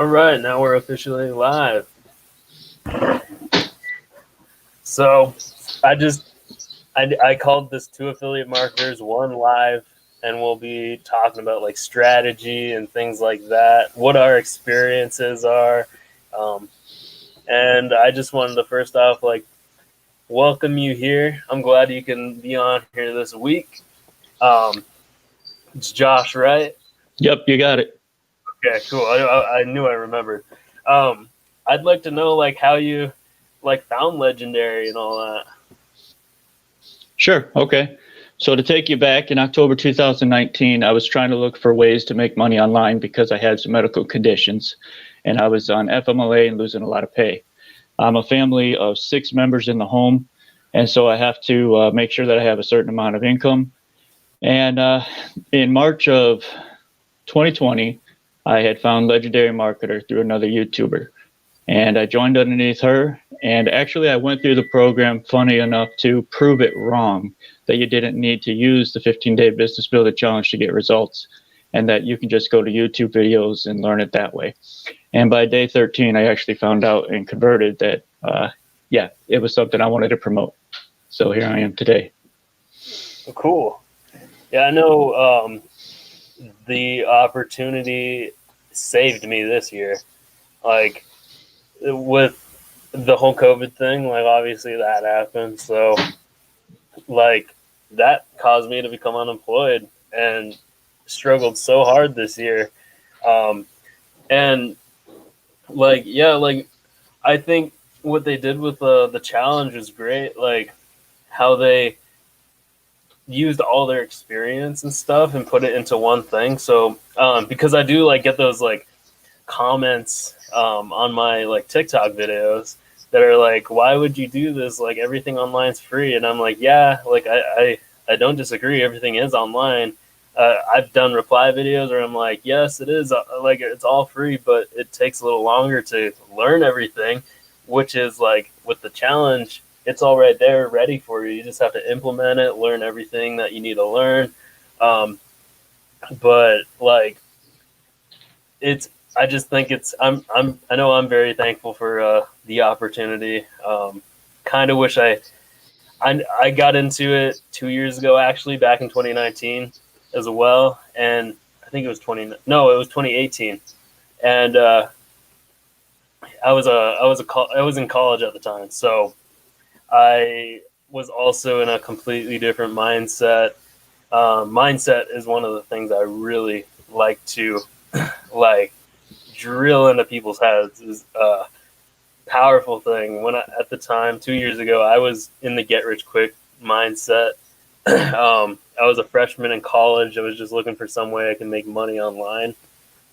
right, now we're officially live. So I called this Two Affiliate Marketers, One Live, and we'll be talking about like strategy and things like that, what our experiences are. Um, and I just wanted to first off welcome you here. I'm glad you can be on here this week. It's Josh, right? Yep, you got it. Okay, cool. I knew I remembered. Um, I'd like to know how you found Legendary and all that. Sure. Okay. So to take you back, in October 2019, I was trying to look for ways to make money online because I had some medical conditions and I was on FMLA and losing a lot of pay. I'm a family of 6 members in the home, and so I have to make sure that I have a certain amount of income. And in March of 2020, I had found Legendary Marketer through another YouTuber. And I joined underneath her. And actually, I went through the program, funny enough, to prove it wrong, that you didn't need to use the 15-day business builder challenge to get results, and that you can just go to YouTube videos and learn it that way. And by day 13, I actually found out and converted that, it was something I wanted to promote. So here I am today. Cool. Yeah, I know the opportunity saved me this year. Like, with the whole COVID thing, obviously that happened. So, that caused me to become unemployed and struggled so hard this year. Um, and, I think what they did with the challenge was great. How they used all their experience and stuff and put it into one thing. So, because I do get those comments on my TikTok videos that are why would you do this? Everything online's free, and I'm like, yeah, I don't disagree. Everything is online. I've done reply videos where I'm like, yes, it is. It's all free, but it takes a little longer to learn everything, which is with the challenge, it's all right there, ready for you. You just have to implement it, learn everything that you need to learn. But it's I just think I know I'm very thankful for the opportunity. Kind of wish I got into it 2 years ago, actually, back in 2019 as well, and I think it was 2018, and I was in college at the time, so I was also in a completely different mindset. Mindset is one of the things I really like to like drill into people's heads. Is a powerful thing. At the time 2 years ago, I was in the get rich quick mindset. I was a freshman in college. I was just looking for some way I can make money online,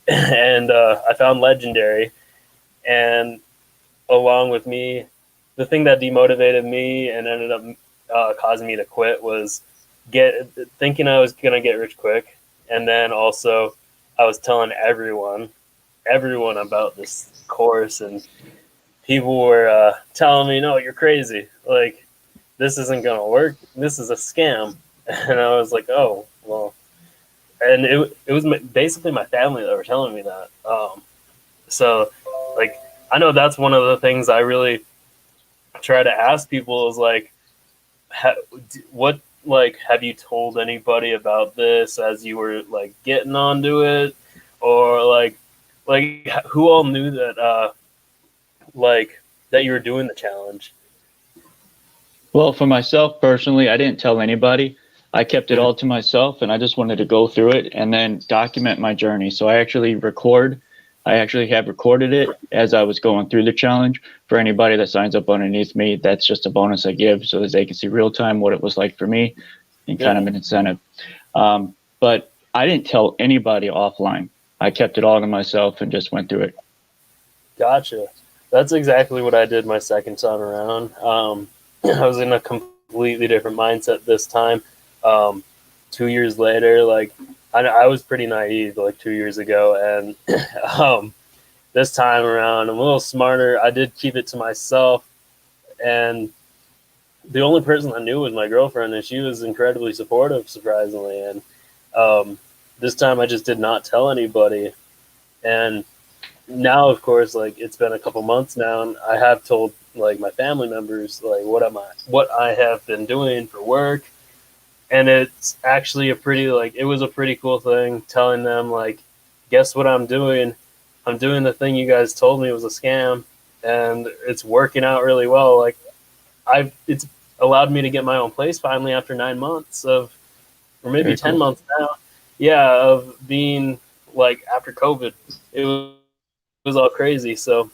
and I found Legendary. And along with me, the thing that demotivated me and ended up causing me to quit was thinking I was gonna get rich quick, and then also I was telling everyone about this course, and people were telling me, "No, you're crazy. This isn't gonna work. This is a scam." And I was like, "Oh, well." And it was basically my family that were telling me that. So, I know that's one of the things I really try to ask people is what have you told anybody about this as you were getting onto it, or who all knew that that you were doing the challenge? Well, for myself personally, I didn't tell anybody. I kept it all to myself, and I just wanted to go through it and then document my journey. So I actually have recorded it as I was going through the challenge. For anybody that signs up underneath me, that's just a bonus I give so that they can see real time what it was like for me and kind of an incentive. But I didn't tell anybody offline. I kept it all to myself and just went through it. Gotcha. That's exactly what I did my second time around. I was in a completely different mindset this time. 2 years later, I was pretty naive 2 years ago, and this time around I'm a little smarter. I did keep it to myself, and the only person I knew was my girlfriend, and she was incredibly supportive, surprisingly. And this time I just did not tell anybody, and now, of course, like it's been a couple months now, and I have told like my family members like what I have been doing for work, and it's actually a pretty like it was a pretty cool thing telling them like, guess what I'm doing? I'm doing the thing you guys told me was a scam, and it's working out really well. Like it's allowed me to get my own place finally after 9 months of, or maybe Very 10 cool. months now. Yeah, of being like after COVID, it was all crazy. So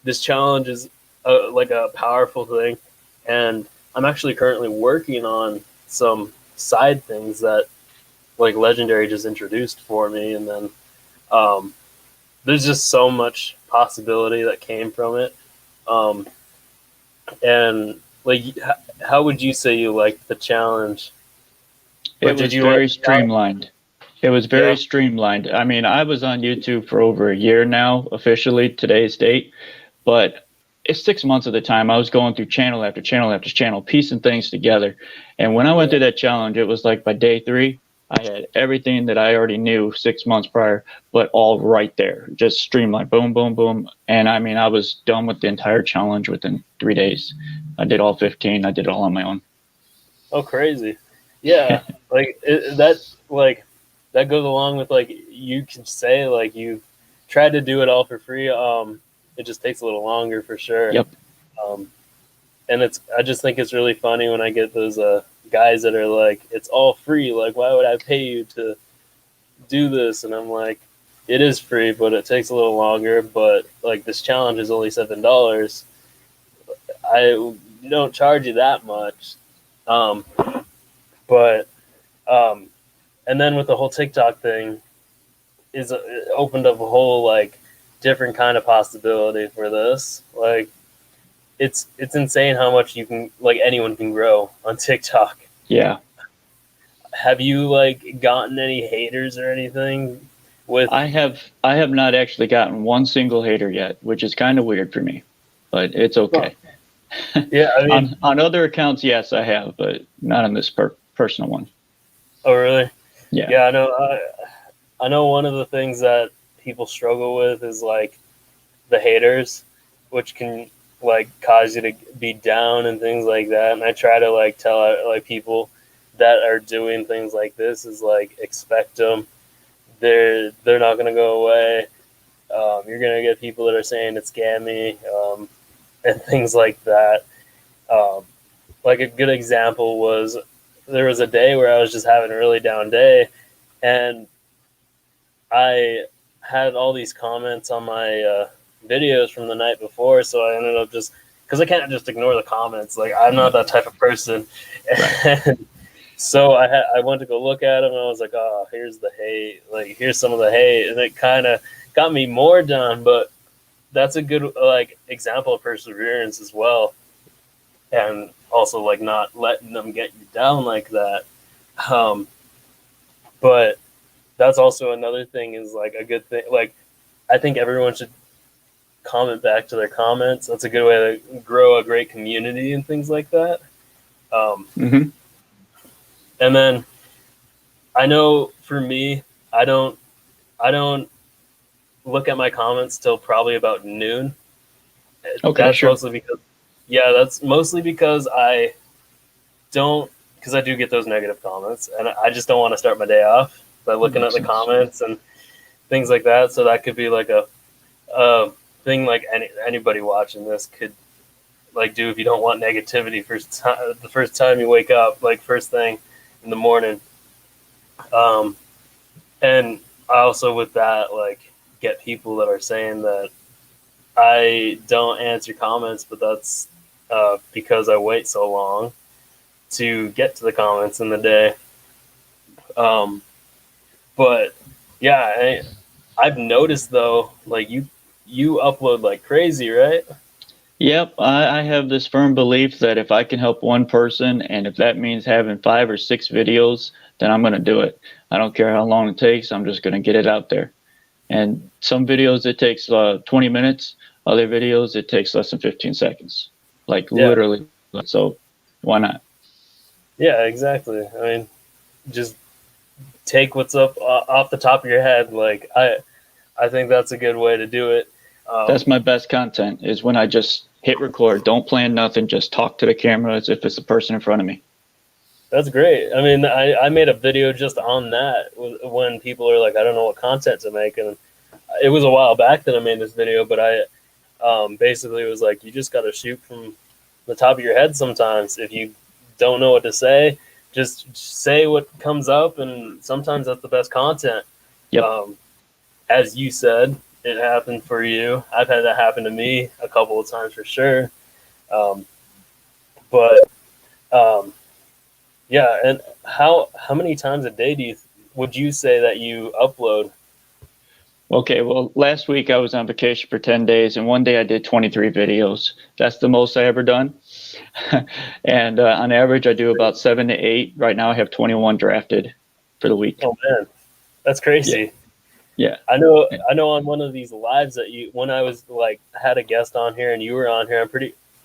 this challenge is like a powerful thing, and I'm actually currently working on some side things that like Legendary just introduced for me, and then um, there's just so much possibility that came from it. Um, and like, how would you say you liked the challenge, or It did was you like very the challenge? streamlined. It was Yeah. very streamlined. I mean, I was on YouTube for over a year now, officially today's date, but it's 6 months of the time I was going through channel after channel after channel, piecing things together. And when I went Yeah. through that challenge, it was like by day 3, I had everything that I already knew 6 months prior, but all right there, just streamlined, boom, boom, boom. And I mean, I was done with the entire challenge within 3 days. I did all 15. I did it all on my own. Oh, crazy. Yeah. Like that goes along with like you can say like you've tried to do it all for free. It just takes a little longer for sure. Yep. Um, and I just think it's really funny when I get those guys that are like, it's all free. Like, why would I pay you to do this? And I'm like, it is free, but it takes a little longer. But like this challenge is only $7. I don't charge you that much. Um, but um, and then with the whole TikTok thing, it opened up a whole like different kind of possibility for this. Like it's insane how much you can like anyone can grow on TikTok. Yeah. Have you like gotten any haters or anything with? I have not actually gotten one single hater yet, which is kind of weird for me, but it's Huh. okay. Yeah, I mean, On other accounts, yes, I have, but not on this personal one. oh really? Yeah. Yeah, I know. I know one of the things that people struggle with is like the haters, which can like cause you to be down and things like that. And I try to like tell like people that are doing things like this is like expect them. They're not gonna go away. You're gonna get people that are saying it's scammy and things like that. Um, like a good example was there was a day where I was just having a really down day, and I had all these comments on my videos from the night before, so I ended up just because I can't just ignore the comments. Like I'm not that type of person, Right. and so I went to go look at them, and I was like, oh, here's the hate. Like here's some of the hate, and it kind of got me more down. But that's a good like example of perseverance as well, and also like not letting them get you down like that. Um, but that's also another thing is like a good thing. Like I think everyone should comment back to their comments. That's a good way to grow a great community and things like that. Um, Hmm. and then I know for me, I don't look at my comments till probably about noon. Okay, That's sure. mostly because that's mostly because I do get those negative comments, and I just don't want to start my day off by looking at Makes the sense. comments and things like that. So that could be like a thing like anybody watching this could like do if you don't want negativity the first time you wake up, like first thing in the morning. Um, and I also with that like get people that are saying that I don't answer comments, but that's because I wait so long to get to the comments in the day. Um, but yeah, I've noticed though, like you upload like crazy, right? Yep, I have this firm belief that if I can help one person, and if that means having 5 or 6 videos, then I'm going to do it. I don't care how long it takes. I'm just going to get it out there. And some videos it takes 20 minutes. Other videos it takes less than 15 seconds. Like Yeah, literally. So why not? yeah, exactly. I mean, just take what's up off the top of your head. Like I think that's a good way to do it. That's my best content, is when I just hit record, don't plan nothing, just talk to the camera as if it's the person in front of me. That's great. I mean, I made a video just on that when people are like, I don't know what content to make. And it was a while back that I made this video, but I basically was like, you just got to shoot from the top of your head sometimes. If you don't know what to say, just say what comes up. And sometimes that's the best content. Yep. As you said, it happened for you. I've had that happen to me a couple of times for sure. But yeah, and how many times a day would you say that you upload? Okay, well, last week I was on vacation for 10 days, and one day I did 23 videos. That's the most I ever done. And on average, I do about 7 to 8. Right now, I have 21 drafted for the week. Oh man, that's crazy. Yeah. I know on one of these lives that when I was like had a guest on here and you were on here,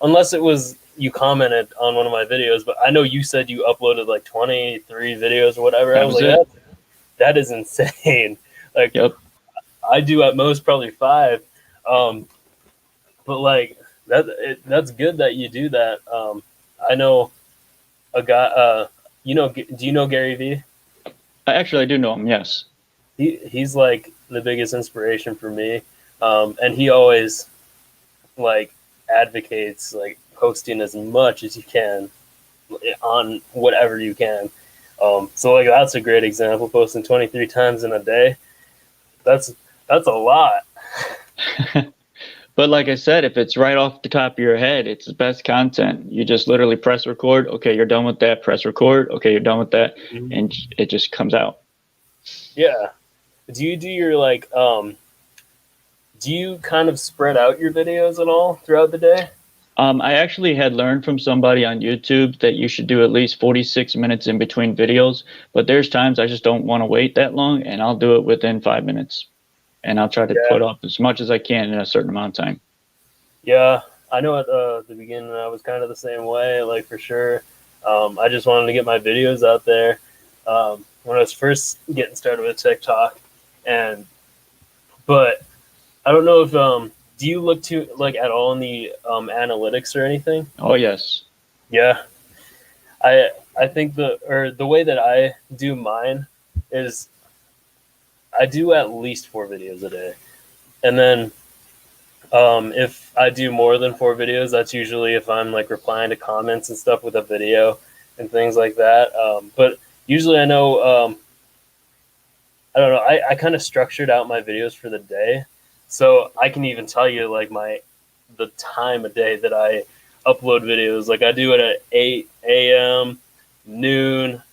unless it was you commented on one of my videos, but I know you said you uploaded like 23 videos or whatever. I was like, that is insane. Like, yep. I do at most probably 5. But like that's good that you do that. I know a guy, do you know Gary Vee? Actually, I do know him. Yes. He's like the biggest inspiration for me. And he always like advocates like posting as much as you can on whatever you can. So like that's a great example, posting 23 times in a day. That's a lot. But like I said, if it's right off the top of your head, it's the best content. You just literally press record. Okay, you're done with that. Press record. Okay, you're done with that. Mm-hmm. And it just comes out. Yeah. Do you do your like, do you kind of spread out your videos at all throughout the day? I actually had learned from somebody on YouTube that you should do at least 46 minutes in between videos. But there's times I just don't want to wait that long, and I'll do it within 5 minutes. And I'll try to put up as much as I can in a certain amount of time. Yeah, I know at the beginning I was kind of the same way, like for sure. I just wanted to get my videos out there when I was first getting started with TikTok. But I don't know if do you look to like at all in the analytics or anything? Oh yes. Yeah. I think the way that I do mine is I do at least 4 videos a day. And then if I do more than 4 videos, that's usually if I'm like replying to comments and stuff with a video and things like that. But usually I know, I don't know, I kind of structured out my videos for the day. So I can even tell you like the time of day that I upload videos. Like I do it at 8 a.m., noon,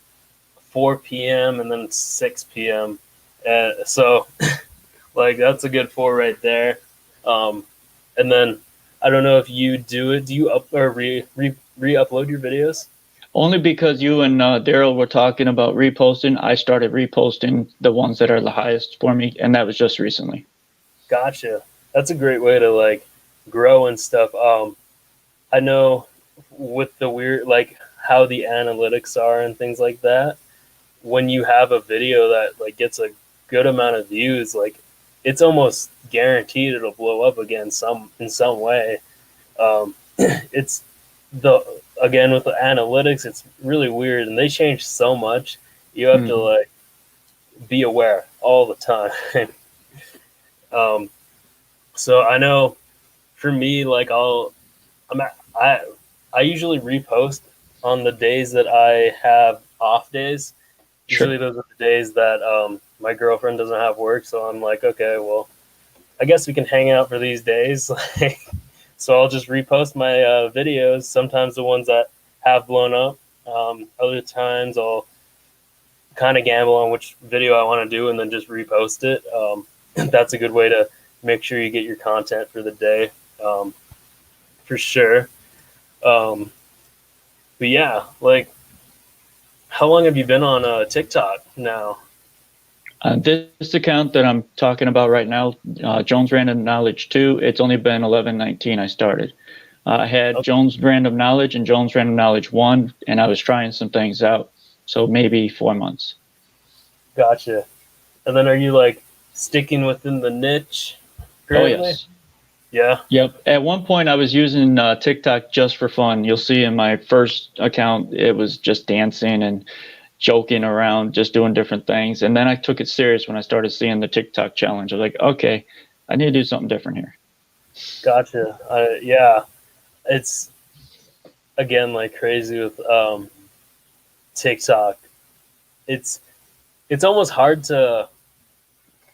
4 p.m., and then 6 p.m. So like that's a good 4 right there. And then I don't know if you do it. Do you re-upload your videos? Only because you and Daryl were talking about reposting. I started reposting the ones that are the highest for me, and that was just recently. Gotcha. That's a great way to like grow and stuff. I know with the weird like how the analytics are and things like that, when you have a video that like gets a good amount of views, like it's almost guaranteed it'll blow up again in some way. It's again with the analytics, it's really weird and they change so much. You have to like be aware all the time. So I know for me, like I usually repost on the days that I have off days. Sure. Usually those are the days that my girlfriend doesn't have work, so I'm like, okay, well, I guess we can hang out for these days. So I'll just repost my videos. Sometimes the ones that have blown up. Other times I'll kind of gamble on which video I want to do and then just repost it. That's a good way to make sure you get your content for the day, for sure. But yeah, like, how long have you been on TikTok now? This account that I'm talking about right now, Jones Random Knowledge 2, it's only been 11/19 I started. I had Jones Random Knowledge and Jones Random Knowledge 1, and I was trying some things out. So maybe 4 months. Gotcha. And then are you like sticking within the niche Oh, currently? yes. Yeah. Yep. At one point, I was using TikTok just for fun. You'll see in my first account, it was just dancing and joking around, just doing different things. And then I took it serious when I started seeing the TikTok challenge. I was like, okay, I need to do something different here. Gotcha. Yeah. It's again like crazy with TikTok. It's it's almost hard to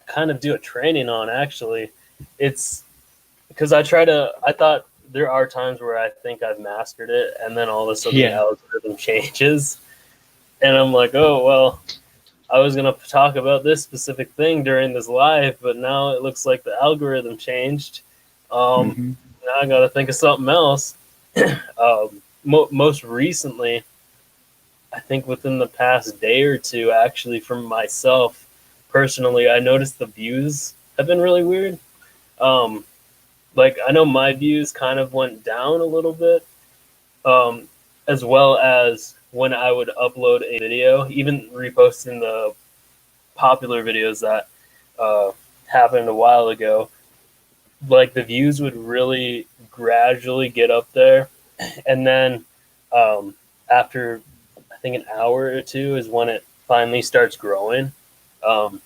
kind of do a training on actually. It's because I thought there are times where I think I've mastered it and then all of a sudden the Yeah. algorithm changes and I'm like, "Oh, well, I was going to talk about this specific thing during this live, but now it looks like the algorithm changed. Um, Hmm. Now I got to think of something else." Most recently, I think within the past day or two, actually, from myself personally, I noticed the views have been really weird. Um, like I know my views kind of went down a little bit, as well as when I would upload a video, even reposting the popular videos that uh, happened a while ago. Like the views would really gradually get up there, and then um, after I think an hour or two is when it finally starts growing. Um,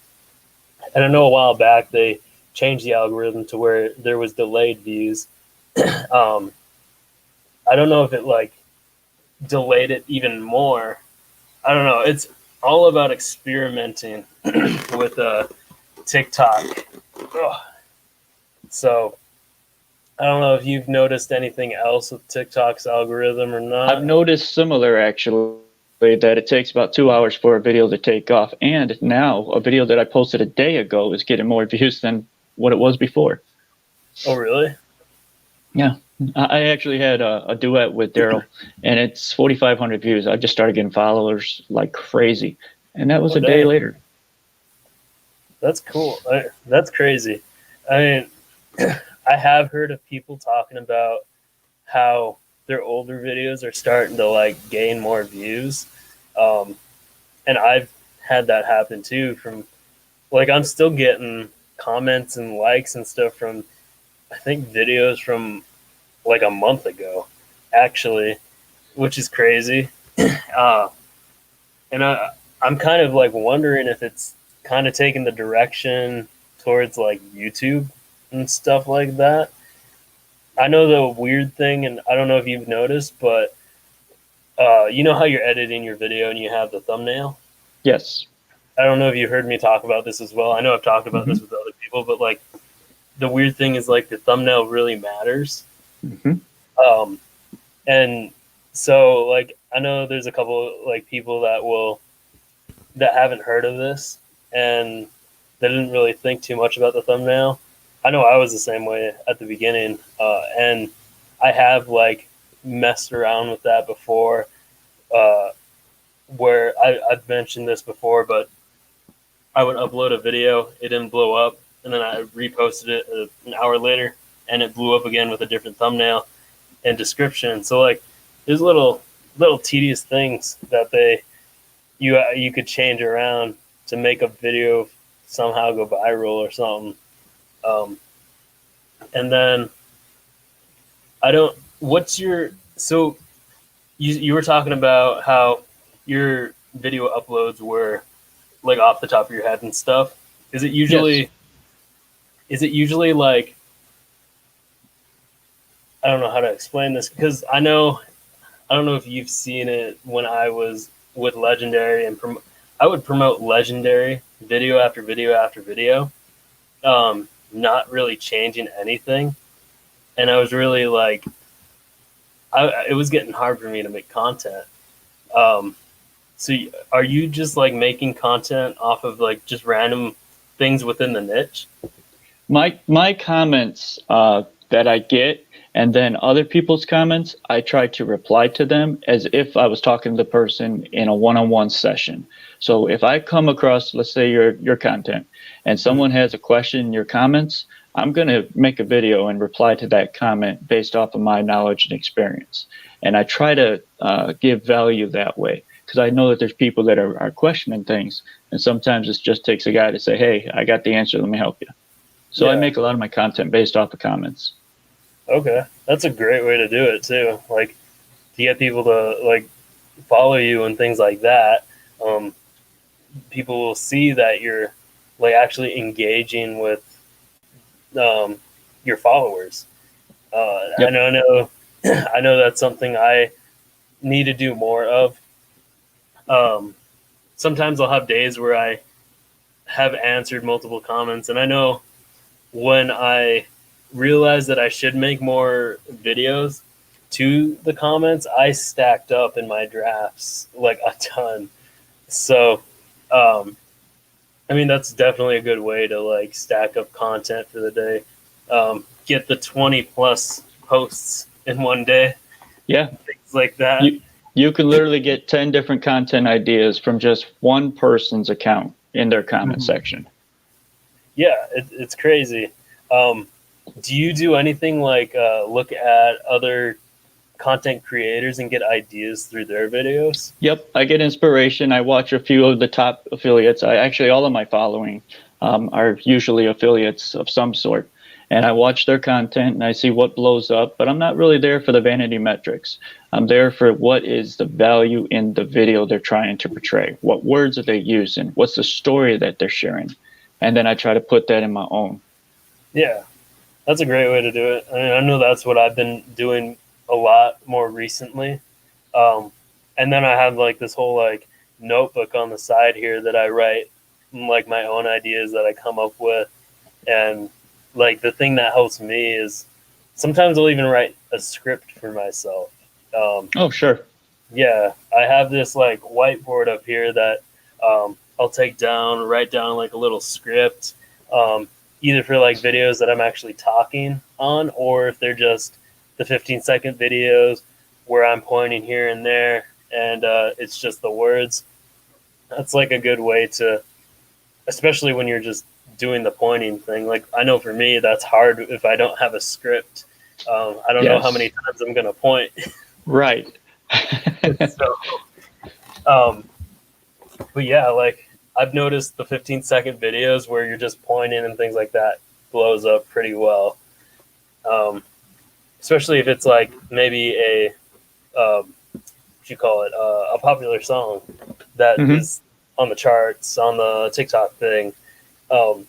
and I know a while back they changed the algorithm to where there was delayed views. um, I don't know if it like delayed it even more. I don't know. It's all about experimenting with TikTok. Ugh. So I don't know if you've noticed anything else with TikTok's algorithm or I've not. noticed similar actually that it takes about 2 hours for a video to take off. And now a video that I posted a day ago is getting more views than what it was before. Oh, really? Yeah. I actually had a duet with Daryl, and it's 4,500 views. I just started getting followers like crazy. And that was Oh, a day dang. later. That's cool. That's crazy. I mean, I have heard of people talking about how their older videos are starting to like gain more views. Um, and I've had that happen too from like I'm still getting comments and likes and stuff from I think videos from like a month ago, actually, which is crazy. Uh, and I'm kind of like wondering if it's kind of taking the direction towards like YouTube and stuff like that. I know the weird thing, and I don't know if you've noticed, but you know how you're editing your video and you have the thumbnail? Yes. I don't know if you heard me talk about this as well. I know I've talked about Hmm. this with other people, but like the weird thing is like the thumbnail really matters. Hmm. Um, and so like I know there's a couple like people that haven't heard of this and they didn't really think too much about the thumbnail. I know I was the same way at the beginning, and I have like messed around with that before. Uh, where I've mentioned this before, but I would upload a video, it didn't blow up, and then I reposted it an hour later, and it blew up again with a different thumbnail and description. So like, there's little tedious things that you could change around to make a video somehow go viral or something. Um, and then I don't. What's your so you were talking about how your video uploads were like off the top of your head and stuff. Is it Yes. usually is it usually like I don't know how to explain this because I don't know if you've seen it when I was with Legendary and I would promote Legendary video after video after video, not really changing anything, and I was really like, it was getting hard for me to make content. Um, so are you just like making content off of like just random things within the niche? My comments that I get, and then other people's comments, I try to reply to them as if I was talking to the person in a one-on-one session. So if I come across, let's say your content, and someone has a question in your comments, I'm going to make a video and reply to that comment based off of my knowledge and experience. And I try to give value that way. because I know that there's people that are questioning things, and sometimes it just takes a guy to say, hey, I got the answer, let me help you. So I Yeah. make a lot of my content based off of comments. Okay, that's a great way to do it too. Like to get people to like follow you and things like that. Um, People will see that you're like actually engaging with your followers. I Yep. know, I know that's something I need to do more of. Um, Sometimes I'll have days where I have answered multiple comments, and I know when I realized that I should make more videos to the comments, I stacked up in my drafts like a ton. So, um, I mean, that's definitely a good way to like stack up content for the day. Get the 20 plus posts in one day, Yeah. things like that. You can literally get 10 different content ideas from just one person's account in their comment section. Yeah, it's crazy. Um, do you do anything like look at other content creators and get ideas through their videos? Yep, I get inspiration. I watch a few of the top affiliates. All of my following are usually affiliates of some sort. And I watch their content and I see what blows up, but I'm not really there for the vanity metrics. I'm there for what is the value in the video they're trying to portray. What words are they using? What's the story that they're sharing? And then I try to put that in my own. Yeah, that's a great way to do it. I mean, I know that's what I've been doing a lot more recently. Um, and then I have like this whole like notebook on the side here that I write like my own ideas that I come up with. And like the thing that helps me is sometimes I'll even write a script for myself. Oh, sure. Yeah, I have this like whiteboard up here that I'll take down, write down like a little script, either for like videos that I'm actually talking on, or if they're just the 15-second videos where I'm pointing here and there, and it's just the words. That's like a good way to, especially when you're just doing the pointing thing. Like I know for me, that's hard if I don't have a script. I don't know how Yes. many times I'm gonna point. Right. So, um, but yeah, like I've noticed the 15-second videos where you're just pointing and things like that blows up pretty well. Um, Especially if it's like maybe what you call it, a popular song that Hmm. is on the charts on the TikTok thing. Um,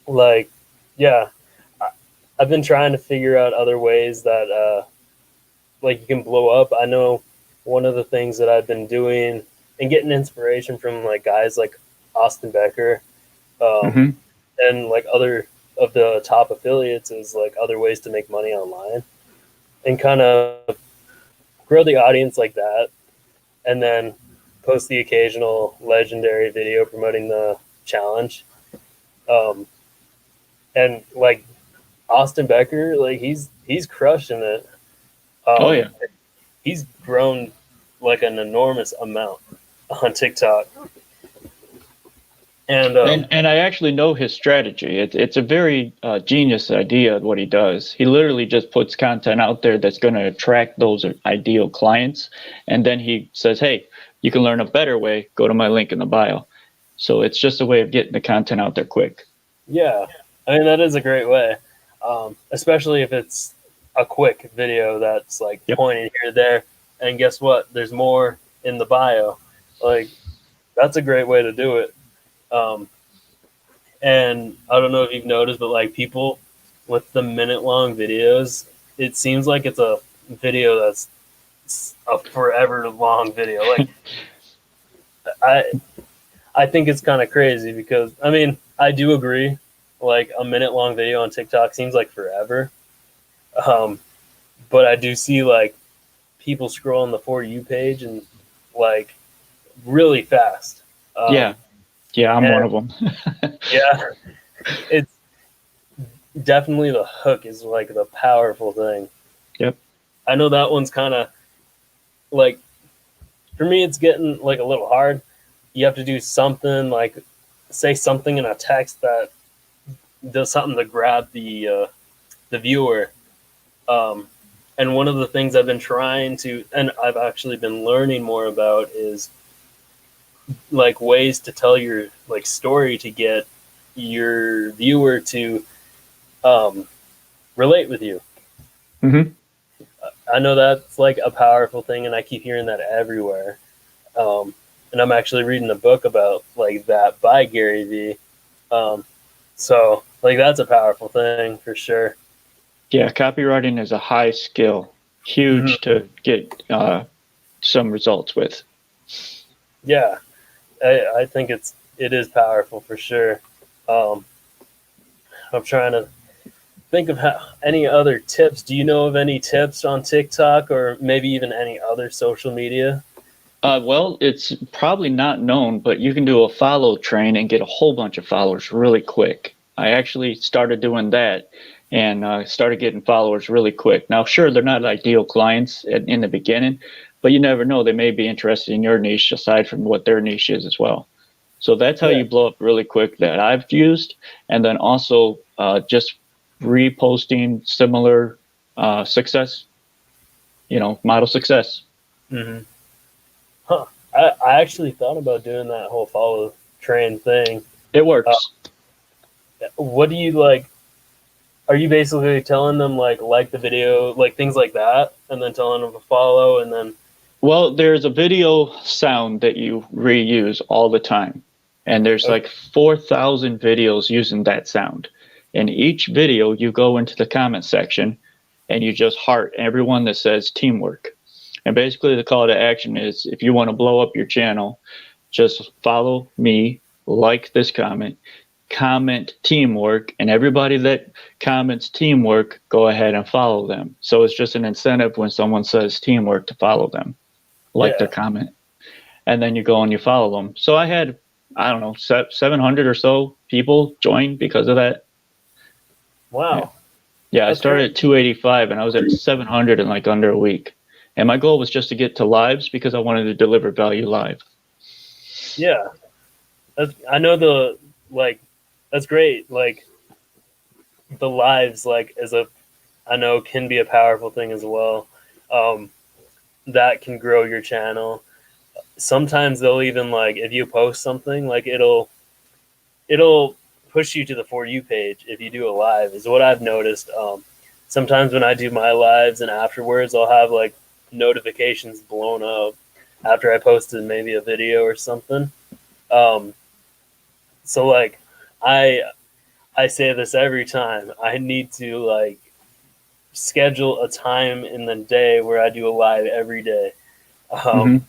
like, yeah, I, I've been trying to figure out other ways that like you can blow up. I know one of the things that I've been doing and getting inspiration from like guys like Austin Becker, um, Hmm. and like other of the top affiliates is like other ways to make money online and kind of grow the audience like that, and then post the occasional legendary video promoting the challenge. Um, and like Austin Becker, like he's crushing it. Oh, Um, yeah. he's grown like an enormous amount on TikTok. And And I actually know his strategy. It's a very genius idea what he does. He literally just puts content out there that's going to attract those ideal clients, and then he says, "Hey, you can learn a better way. Go to my link in the bio." So it's just a way of getting the content out there quick. yeah, I mean that is a great way, especially if it's a quick video that's like Yep. pointing here there. And guess what? There's more in the bio. Like that's a great way to do it. Um, and I don't know if you've noticed, but like people with the minute long videos, it seems like it's a video that's a forever long video. Like I I think it's kind of crazy because I mean I do agree. Like a minute long video on TikTok seems like forever, um, but I do see like people scrolling the for you page and like really fast. Yeah. Yeah, I'm one And of them. yeah, it's definitely the hook is like the powerful thing. Yep. I know that one's kind of like for me, it's getting like a little hard. You have to do something like say something in a text that does something to grab the viewer. Um, And one of the things I've been trying to, and I've actually been learning more about, is like ways to tell your like story to get your viewer to um, relate with you. Mm-hmm. I know that's like a powerful thing, and I keep hearing that everywhere. And I'm actually reading a book about like that by Gary Vee. So like that's a powerful thing for sure. Yeah, copywriting is a high skill, Hmm. huge to get some results with. Yeah, I think it is powerful for sure. Um, I'm trying to think of any other tips. Do you know of any tips on TikTok or maybe even any other social media? Well, it's probably not known, but you can do a follow train and get a whole bunch of followers really quick. I actually started doing that and started getting followers really quick. Now, sure, they're not ideal clients in the beginning, but you never know. They may be interested in your niche aside from what their niche is as well. So that's how Yeah. you blow up really quick that I've used. And then also just reposting similar success, model success. Hmm. Huh. I actually thought about doing that whole follow train thing. It Uh, works. what do you like? Are you basically telling them like the video, like things like that, and then telling them to follow, and then Well, there's a video sound that you reuse all the time, and there's okay, like 4,000 videos using that sound. In each video, you go into the comment section and you just heart everyone that says teamwork. And basically, the call to action is if you want to blow up your channel, just follow me, like this comment, comment teamwork, and everybody that comments teamwork, go ahead and follow them. So it's just an incentive when someone says teamwork to follow them, like their yeah, comment, and then you go and you follow them. So I had, I don't know, 700 or so people join because of that. Yeah, wow, yeah. I that's great. started at 285 and I was at 700 in like under a week. And my goal was just to get to lives because I wanted to deliver value live. Yeah, I know the like that's great. Like the lives like as a I know can be a powerful thing as well. Um, that can grow your channel. Sometimes they'll even like if you post something like it'll push you to the for you page if you do a live is what I've noticed. Sometimes when I do my lives and afterwards I'll have like notifications blown up after I posted maybe a video or something. Um, so like I I say this every time. I need to like schedule a time in the day where I do a live every day. Hmm. Um,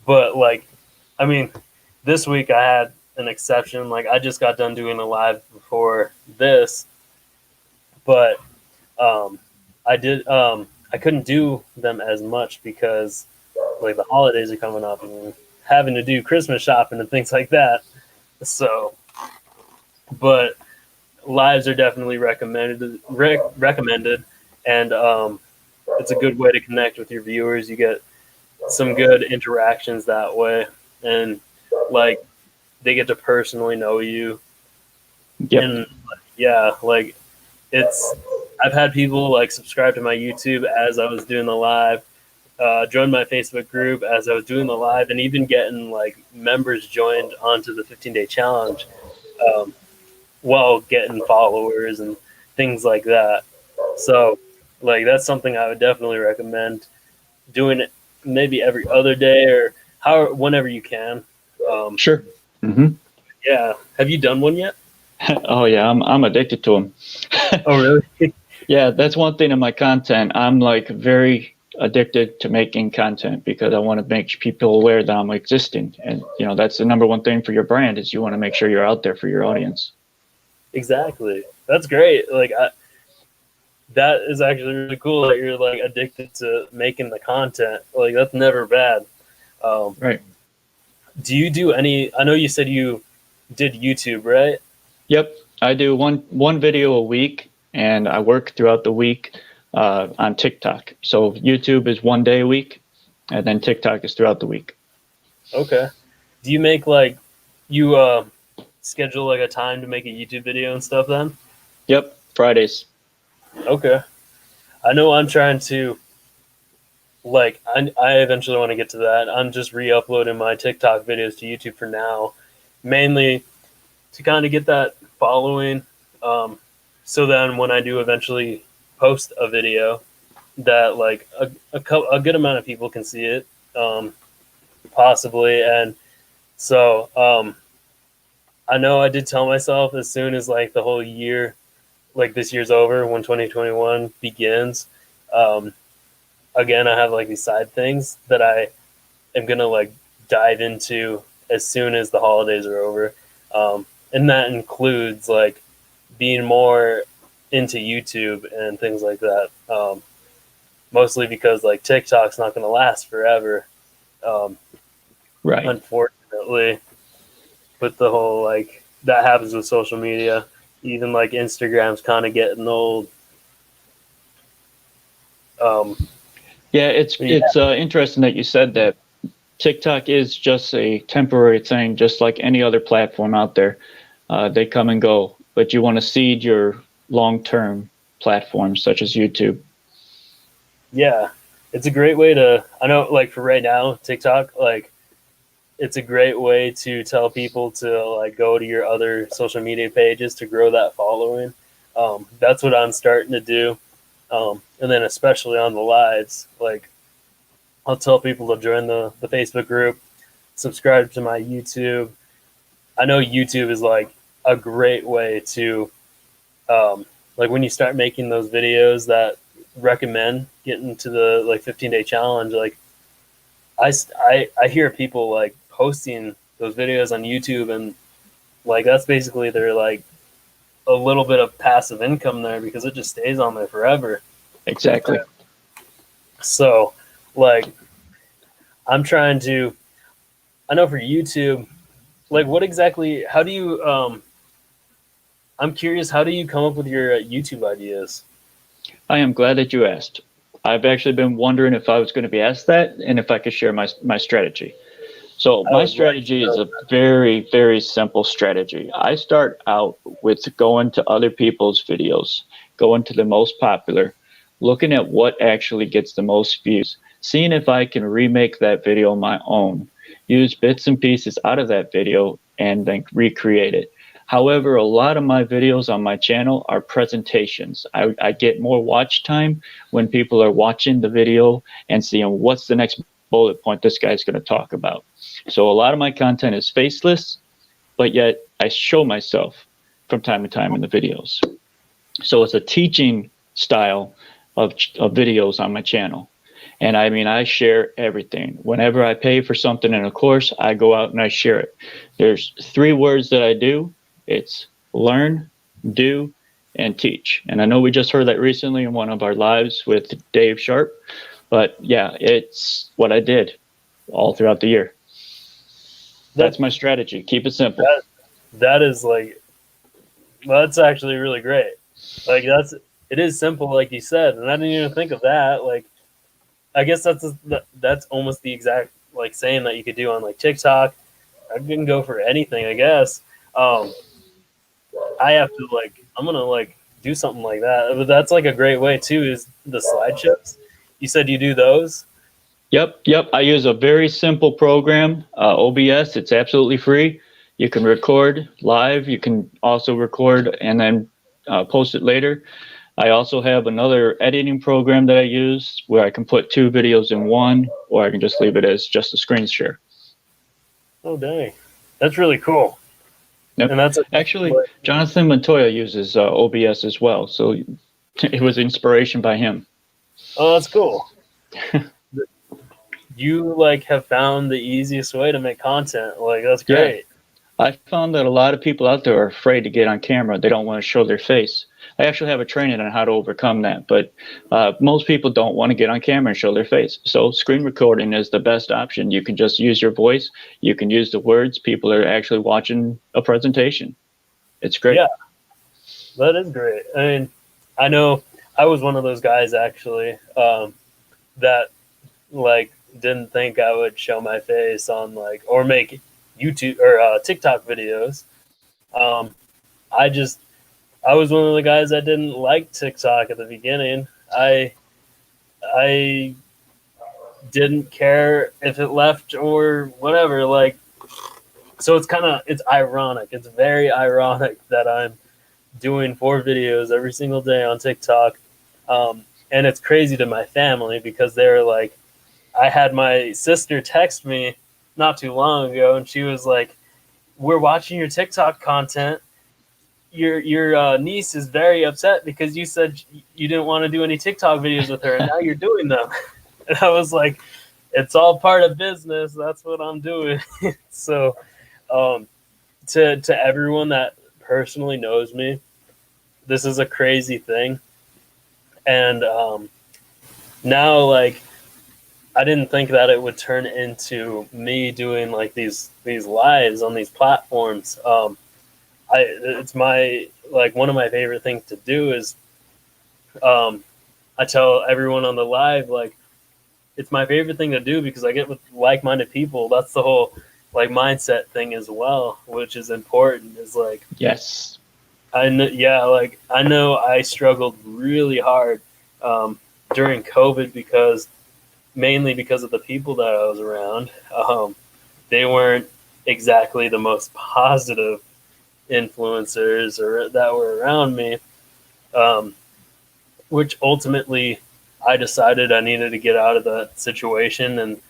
but like, I mean, this week I had an exception. Like I just got done doing a live before this, but um, I couldn't do them as much because like the holidays are coming up and having to do Christmas shopping and things like that. So, but lives are definitely recommended, and it's a good way to connect with your viewers. You get some good interactions that way, and like they get to personally know you. Yep. And yeah, like it's I've had people like subscribe to my YouTube as I was doing the live, join my Facebook group as I was doing the live, and even getting like members joined onto the 15-day challenge um, while getting followers and things like that. So, like that's something I would definitely recommend doing it maybe every other day or how whenever you can. Um, Sure. Hmm. yeah, have you done one yet? Oh yeah, I'm addicted to them. Oh, really? Yeah, that's one thing in my content. I'm like very addicted to making content because I want to make people aware that I'm existing. And that's the number one thing for your brand is you want to make sure you're out there for your audience. Exactly. That's great. That is actually really cool that you're like addicted to making the content. Like that's never bad. Um, Right. do you do any? I know you said you did YouTube, right? Yep. I do one video a week and I work throughout the week on TikTok. So YouTube is one day a week and then TikTok is throughout the week. Okay. Do you make like you schedule like a time to make a YouTube video and stuff then? Yep. Fridays. Okay. I know I'm trying to like I eventually want to get to that. I'm just re-uploading my TikTok videos to YouTube for now, mainly to kind of get that following. Um, so then when I do eventually post a video, that like a good amount of people can see it, possibly. And so I know I did tell myself as soon as like the whole year, like this year's over, when 2021 begins, um, again, I have like these side things that I am gonna like dive into as soon as the holidays are over, and that includes like being more into YouTube and things like that. Mostly because like TikTok's not gonna last forever, um, Right. unfortunately. With the whole like that happens with social media, even like Instagram's kind of getting old. Um, Yeah, it's yeah, it's interesting that you said that. TikTok is just a temporary thing, just like any other platform out there. They come and go, but you want to seed your long-term platforms such as YouTube. yeah, it's a great way to. I know, like for right now, TikTok, like it's a great way to tell people to like go to your other social media pages to grow that following. That's what I'm starting to do, and then especially on the lives, like I'll tell people to join the Facebook group, subscribe to my YouTube. I know YouTube is like a great way to, like when you start making those videos that recommend getting to the like 15-day challenge, like I hear people like posting those videos on YouTube, and like that's basically their like a little bit of passive income there because it just stays on there forever. Exactly. So like I'm trying to, I know for YouTube, like what exactly, how do you, I'm curious, how do you come up with your YouTube ideas? I am glad that you asked. I've actually been wondering if I was going to be asked that and if I could share my strategy. So I my would like to strategy is know. a very, very simple strategy. I start out with going to other people's videos, going to the most popular, looking at what actually gets the most views, seeing if I can remake that video my own, use bits and pieces out of that video, and then recreate it. However, a lot of my videos on my channel are presentations. I get more watch time when people are watching the video and seeing what's the next bullet point this guy's going to talk about. So a lot of my content is faceless, but yet I show myself from time to time in the videos. So it's a teaching style of videos on my channel. And I mean, I share everything. Whenever I pay for something in a course, I go out and I share it. There's 3 words that I do. It's learn, do, and teach. And I know we just heard that recently in one of our lives with Dave Sharp, but yeah, it's what I did all throughout the year. That, That's my strategy. Keep it simple. that, that is like, well, that's actually really great. Like it is simple, like you said, and I didn't even think of that. Like, I guess that's almost the exact like saying that you could do on like TikTok. I can go for anything, I guess. Um, I have to like I'm gonna like do something like that. But that's like a great way too. Is the slideshows? You said you do those? Yep. I use a very simple program, OBS. It's absolutely free. You can record live. You can also record and then post it later. I also have another editing program that I use where I can put 2 videos in one, or I can just leave it as just a screen share. Oh dang, that's really cool. Yep. And that's a, Actually, Jonathan Montoya uses OBS as well, so it was inspiration by him. oh, that's cool. You like have found the easiest way to make content. Like that's Yeah, great. I found that a lot of people out there are afraid to get on camera. They don't want to show their face. I actually have a training on how to overcome that, but most people don't want to get on camera and show their face. So screen recording is the best option. You can just use your voice. You can use the words. People are actually watching a presentation. It's great. Yeah, that is great. I mean, I know I was one of those guys actually, that like didn't think I would show my face on like or make YouTube or TikTok videos. Um, I just I was one of the guys that didn't like TikTok at the beginning. I didn't care if it left or whatever. Like, so it's ironic. It's very ironic that I'm doing 4 videos every single day on TikTok. And it's crazy to my family because they're like, I had my sister text me not too long ago, and she was like, "We're watching your TikTok content. Your niece is very upset because you said you didn't want to do any TikTok videos with her, and now you're doing them." And I was like, "It's all part of business. That's what I'm doing." So, um, to everyone that personally knows me, this is a crazy thing, and now like I didn't think that it would turn into me doing like these lives on these platforms. It's my like one of my favorite things to do is um, I tell everyone on the live like it's my favorite thing to do because I get with like-minded people. That's the whole like mindset thing as well, which is important. Is like Yes. I know, yeah, like I know I struggled really hard during COVID because mainly because of the people that I was around. They weren't exactly the most positive influencers or that were around me, um, which ultimately I decided I needed to get out of that situation and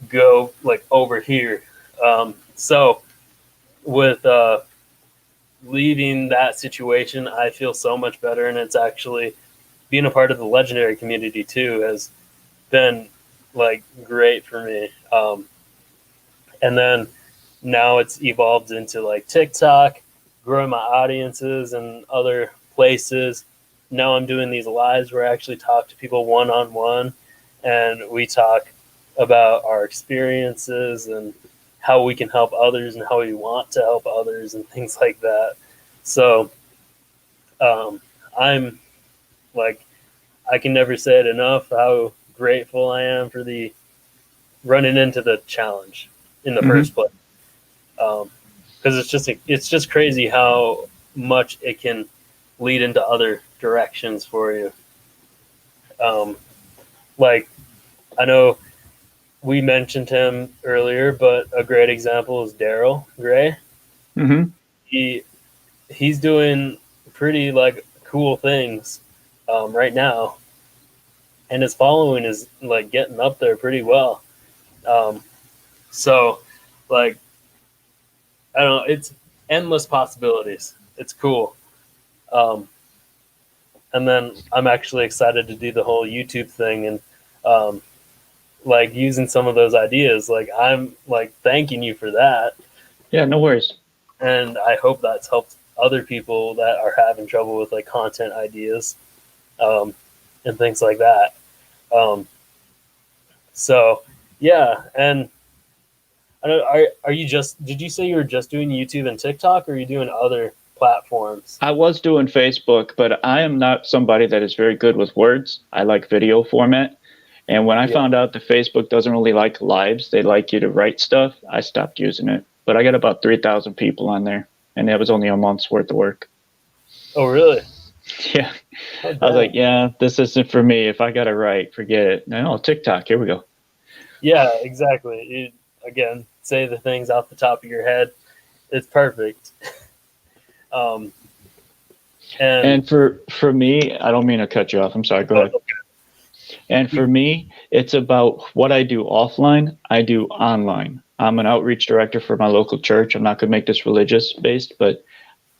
go like over here. So with leaving that situation, I feel so much better, and it's actually being a part of the legendary community too has been like great for me. And then now it's evolved into like TikTok, growing my audiences and other places. Now I'm doing these lives where I actually talk to people one on one, and we talk about our experiences and how we can help others and how we want to help others and things like that. So um, I'm like, I can never say it enough how grateful I am for the running into the challenge in the Mm-hmm. first place. Because it's just crazy how much it can lead into other directions for you. Um, like I know we mentioned him earlier, but a great example is Daryl Gray. Mm-hmm. He he's doing pretty like cool things right now, and his following is like getting up there pretty well. Um, so like I don't know, it's endless possibilities. It's cool. Um, and then I'm actually excited to do the whole YouTube thing and um, like using some of those ideas. Like I'm like thanking you for that, Yeah, no worries. and I hope that's helped other people that are having trouble with like content ideas um, and things like that. Um, so yeah, and I don't, are you just? Did you say you were just doing YouTube and TikTok, or are you doing other platforms? I was doing Facebook, but I am not somebody that is very good with words. I like video format. And when I Yeah. found out that Facebook doesn't really like lives, they like you to write stuff, I stopped using it. But I got about 3,000 people on there, and that was only a month's worth of work. Oh, really? Yeah. Oh, I was like, dang. yeah, this isn't for me. If I got to write, forget it. No, TikTok, here we go. Yeah, exactly. You again say the things off the top of your head. It's perfect. Um, and And for me, I don't mean to cut you off. I'm sorry. Go ahead. And for me, it's about what I do offline, I do online. I'm an outreach director for my local church. I'm not going to make this religious based, but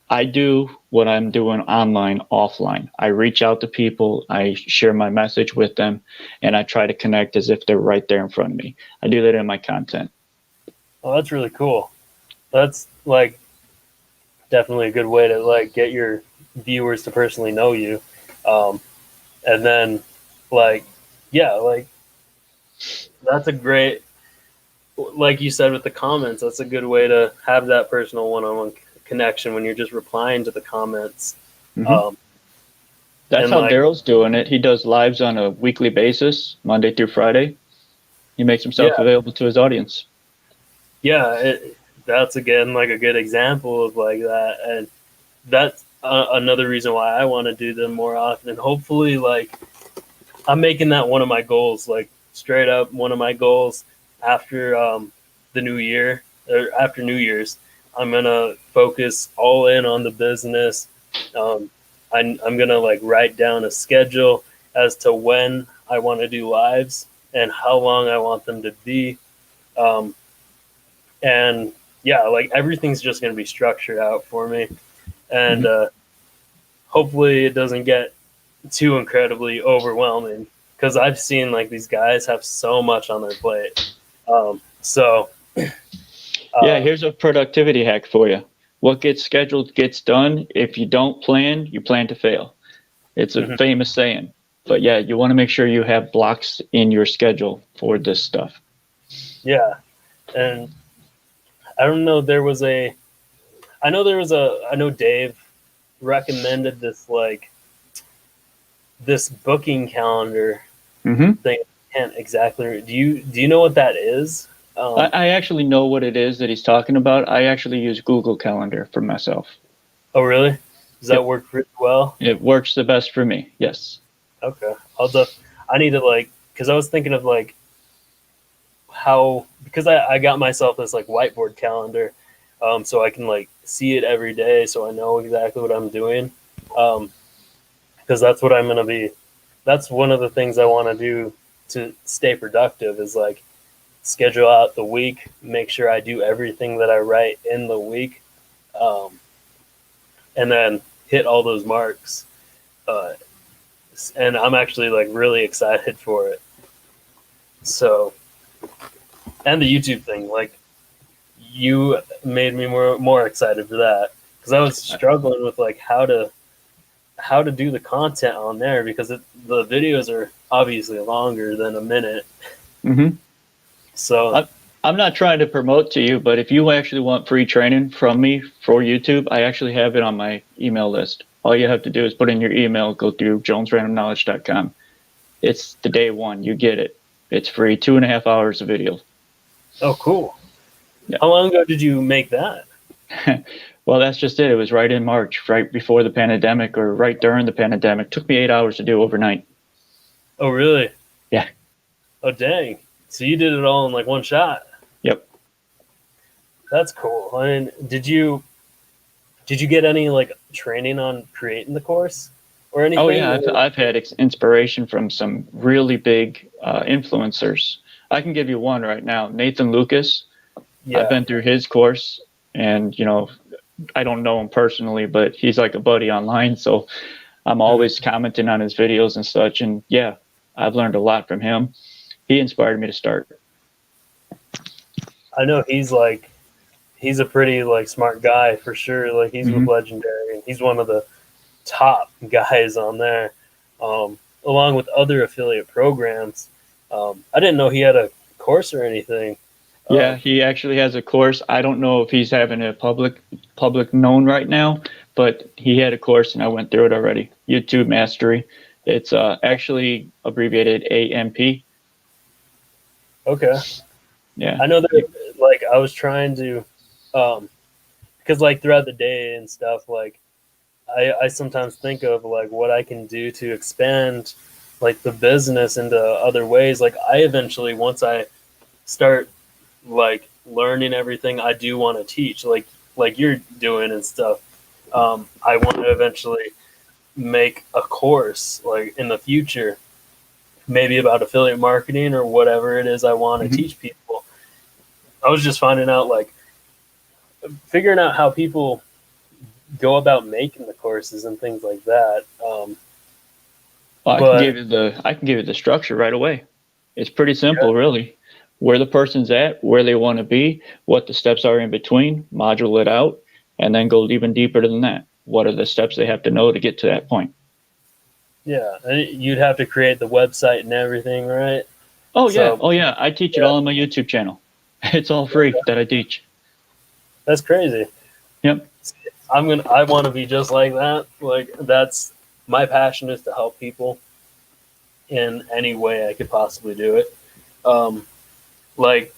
I do what I'm doing online, offline. I reach out to people, I share my message with them, and I try to connect as if they're right there in front of me. I do that in my content. well, that's really cool. That's like definitely a good way to like get your viewers to personally know you. Um, and then like yeah, like that's a great like you said with the comments, that's a good way to have that personal one-on-one connection when you're just replying to the comments. Hmm. Um, That's and how like Daryl's doing it. He does lives on a weekly basis, Monday through Friday. He makes himself yeah, available to his audience. yeah, that's again like a good example of like that, and that's another reason why I want to do them more often. And hopefully, like I'm making that one of my goals, like straight up one of my goals after the new year or after New Year's. I'm gonna focus all in on the business. Um, I'm gonna like write down a schedule as to when I want to do lives and how long I want them to be. Um, and yeah, like everything's just gonna be structured out for me, and Mhm. hopefully it doesn't get too incredibly overwhelming because I've seen like these guys have so much on their plate. So Yeah, uh, here's a productivity hack for you. What gets scheduled gets done. If you don't plan, you plan to fail. It's a mhm, famous saying. But yeah, you want to make sure you have blocks in your schedule for this stuff. yeah, and I don't know. I know Dave recommended this like this booking calendar Hmm. thing. I can't exactly. Do you know what that is? I actually know what it is that he's talking about. I actually use Google Calendar for myself. Oh, really? Does that Yep, work pretty well? it works the best for me. Yes. Okay, I need to like because I was thinking of like how because I got myself this like whiteboard calendar, so I can like see it every day, so I know exactly what I'm doing. Um, because that's what I'm gonna be. That's one of the things I want to do to stay productive is like schedule out the week, make sure I do everything that I write in the week, um, and then hit all those marks. Uh, and I'm actually like really excited for it. So, and the YouTube thing, like you made me more excited for that because I was struggling with like how to do the content on there because the videos are obviously longer than a minute. Hmm. So, I'm not trying to promote to you, but if you actually want free training from me for YouTube, I actually have it on my email list. All you have to do is put in your email, go through jonesrandomknowledge.com. It's the day one. You get it. It's free, 2.5 hours of video. oh, cool. Yeah. How long ago did you make that? Well, that's just it. It was right in March, right before the pandemic or right during the pandemic. Took me 8 hours to do overnight. Oh, really? Yeah. Oh, dang. So you did it all in like one shot. Yep. That's cool. I mean, did you get any like training on creating the course or Oh anything? yeah, I've had inspiration from some really big influencers. I can give you one right now. Nathan Lucas. I've Yeah. been through his course, and I don't know him personally, but he's like a buddy online. So I'm Mhm. always commenting on his videos and such. And yeah, I've learned a lot from him. He inspired me to start. I know he's a pretty like smart guy for sure. Like he's with Hmm. Legendary and he's one of the top guys on there, along with other affiliate programs. I didn't know he had a course or anything. Yeah, Um, he actually has a course. I don't know if he's having a public known right now, but he had a course and I went through it already. YouTube Mastery. It's actually abbreviated AMP. okay, Yeah. I know that like I was trying to, um, because like throughout the day and stuff, like I sometimes think of like what I can do to expand like the business into other ways. Like I eventually once I start like learning everything I do want to teach, like you're doing and stuff. I want to eventually make a course like in the future, maybe about affiliate marketing or whatever it is I want to Hmm. teach people. I was just finding out like figuring out how people go about making the courses and things like that. Well, But I can give you the structure right away. It's pretty yeah, simple, really. Where the person's at, where they want to be, what the steps are in between, module it out, and then go even deeper than that. What are the steps they have to know to get to that point? yeah, and you'd have to create the website and everything, right? So Oh yeah. I teach it yeah, all on my YouTube channel. It's all free that I teach. that's crazy. Yep. I want to be just like that. Like that's my passion is to help people in any way I could possibly do it. Um, like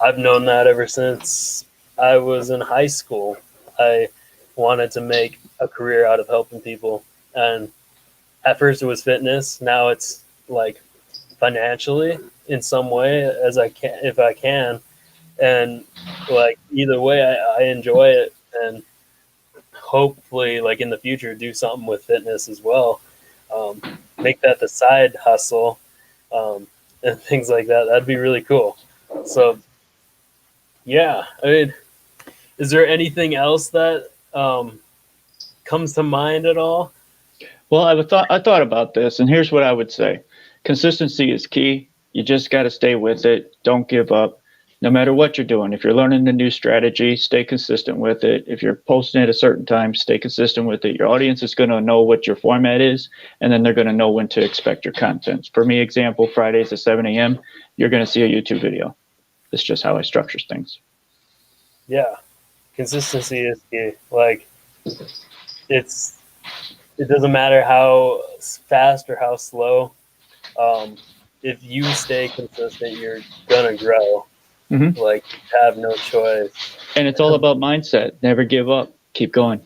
I've known that ever since I was in high school. I wanted to make a career out of helping people, and at first it was fitness. Now it's like financially in some way as I can, if I can. And like either way, I enjoy it, and hopefully like in the future do something with fitness as well. Um, make that the side hustle, and things like that. That'd be really cool. So yeah, I mean, is there anything else that comes to mind at all? Well, I thought about this, and here's what I would say: consistency is key. You just got to stay with it. Don't give up, no matter what you're doing. If you're learning a new strategy, stay consistent with it. If you're posting at a certain time, stay consistent with it. Your audience is going to know what your format is, and then they're going to know when to expect your content. For me, example, Fridays at 7 a.m., you're going to see a YouTube video. It's just how I structure things. Yeah, consistency is key. Like it's it doesn't matter how fast or how slow. Um, if you stay consistent, you're gonna grow. Hmm. Like you have no choice. And it's all about mindset. Never give up. Keep going.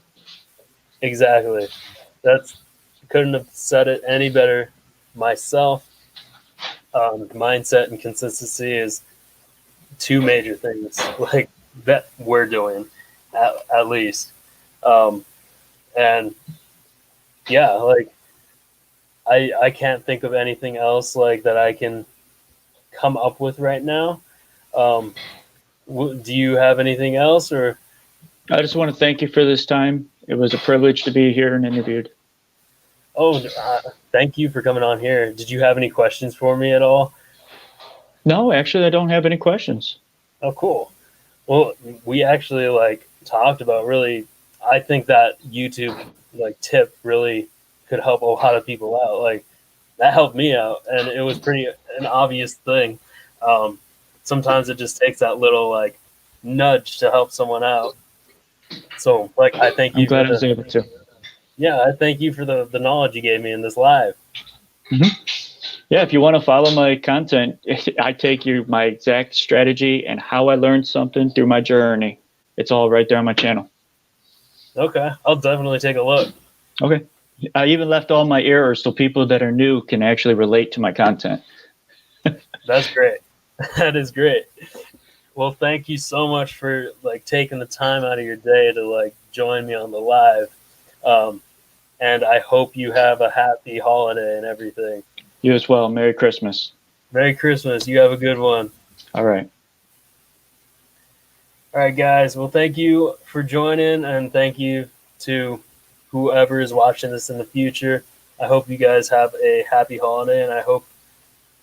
Exactly. That's couldn't have said it any better myself. Mindset and consistency is two major things like that we're doing at least. Um, and yeah, like I can't think of anything else like that I can come up with right now. Um, do you have anything else or? I just want to thank you for this time. It was a privilege to be here and interviewed. Oh, thank you for coming on here. Did you have any questions for me at all? No, actually, I don't have any questions. Oh, cool. Well, we actually like talked about really. I think that YouTube like tip really could help a lot of people out. Like that helped me out, and it was pretty an obvious thing. Um, sometimes it just takes that little like nudge to help someone out. So, like, I thank I'm you for glad I was able to. yeah, I thank you for the knowledge you gave me in this live. Yeah, if you want to follow my content, I take you my exact strategy and how I learned something through my journey. It's all right there on my channel. Okay, I'll definitely take a look. Okay. I even left all my errors so people that are new can actually relate to my content. That's great. That is great. Well, thank you so much for like taking the time out of your day to like join me on the live. Um, and I hope you have a happy holiday and everything. You as well. Merry Christmas. Merry Christmas. You have a good one. All right. All right, guys. Well, thank you for joining, and thank you to whoever is watching this in the future. I hope you guys have a happy holiday, and I hope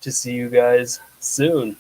to see you guys soon.